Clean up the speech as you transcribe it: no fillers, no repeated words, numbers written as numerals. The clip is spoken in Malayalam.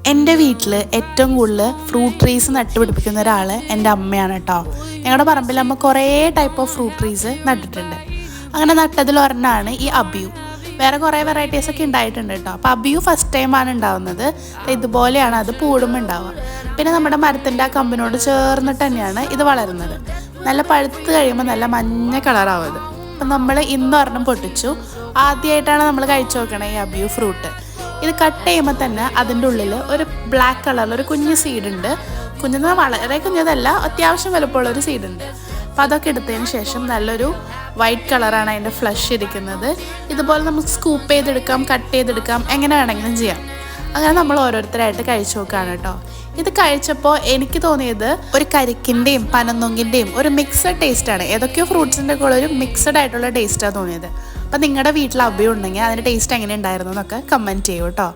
എൻ്റെ വീട്ടിൽ ഏറ്റവും കൂടുതൽ ഫ്രൂട്ട് ട്രീസ് നട്ടുപിടിപ്പിക്കുന്ന ഒരാൾ എൻ്റെ അമ്മയാണ് കേട്ടോ. ഞങ്ങളുടെ പറമ്പിൽ അമ്മ കുറേ ടൈപ്പ് ഓഫ് ഫ്രൂട്ട് ട്രീസ് നട്ടിട്ടുണ്ട്. അങ്ങനെ നട്ടതിൽ ഒരെണ്ണമാണ് ഈ അബിയു. വേറെ കുറേ വെറൈറ്റീസ് ഒക്കെ ഉണ്ടായിട്ടുണ്ട് കേട്ടോ. അപ്പോൾ അബിയു ഫസ്റ്റ് ടൈമാണ് ഉണ്ടാവുന്നത്. ഇതുപോലെയാണ് അത് പൂടുമ്പോൾ ഉണ്ടാവുക. പിന്നെ നമ്മുടെ മരത്തിൻ്റെ ആ കമ്പിനോട് ചേർന്നിട്ട് തന്നെയാണ് ഇത് വളരുന്നത്. നല്ല പഴുത്ത് കഴിയുമ്പോൾ നല്ല മഞ്ഞ കളറാവും ഇത്. അപ്പം നമ്മൾ ഇന്നൊരെണ്ണം പൊട്ടിച്ചു. ആദ്യമായിട്ടാണ് നമ്മൾ കഴിച്ചു നോക്കണേ ഈ അബിയു ഫ്രൂട്ട്. ഇത് കട്ട് ചെയ്യുമ്പോൾ തന്നെ അതിൻ്റെ ഉള്ളിൽ ഒരു ബ്ലാക്ക് കളറിൽ ഒരു കുഞ്ഞ് സീഡുണ്ട്. കുഞ്ഞെന്ന് വളരെ കുഞ്ഞതല്ല, അത്യാവശ്യം വലുപ്പമുള്ളൊരു സീഡുണ്ട്. അപ്പോൾ അതൊക്കെ എടുത്തതിന് ശേഷം നല്ലൊരു വൈറ്റ് കളറാണ് അതിൻ്റെ ഫ്ലഷ് ഇരിക്കുന്നത്. ഇതുപോലെ നമുക്ക് സ്കൂപ്പ് ചെയ്തെടുക്കാം, കട്ട് ചെയ്തെടുക്കാം, എങ്ങനെ വേണമെങ്കിലും ചെയ്യാം. അങ്ങനെ നമ്മൾ ഓരോരുത്തരായിട്ട് കഴിച്ചു നോക്കുകയാണ് കേട്ടോ. ഇത് കഴിച്ചപ്പോൾ എനിക്ക് തോന്നിയത് ഒരു കരിക്കിൻ്റെയും പനന്നൊങ്കിൻ്റെയും ഒരു മിക്സഡ് ടേസ്റ്റാണ്. ഏതൊക്കെയോ ഫ്രൂട്ട്സിൻ്റെ കൂടെ ഒരു മിക്സഡ് ആയിട്ടുള്ള ടേസ്റ്റാണ് തോന്നിയത്. അപ്പോൾ നിങ്ങളുടെ വീട്ടിൽ അബിയു ഉണ്ടെങ്കിൽ അതിൻ്റെ ടേസ്റ്റ് എങ്ങനെ ഉണ്ടായിരുന്നു എന്നൊക്കെ കമൻറ്റ് ചെയ്യൂ കേട്ടോ.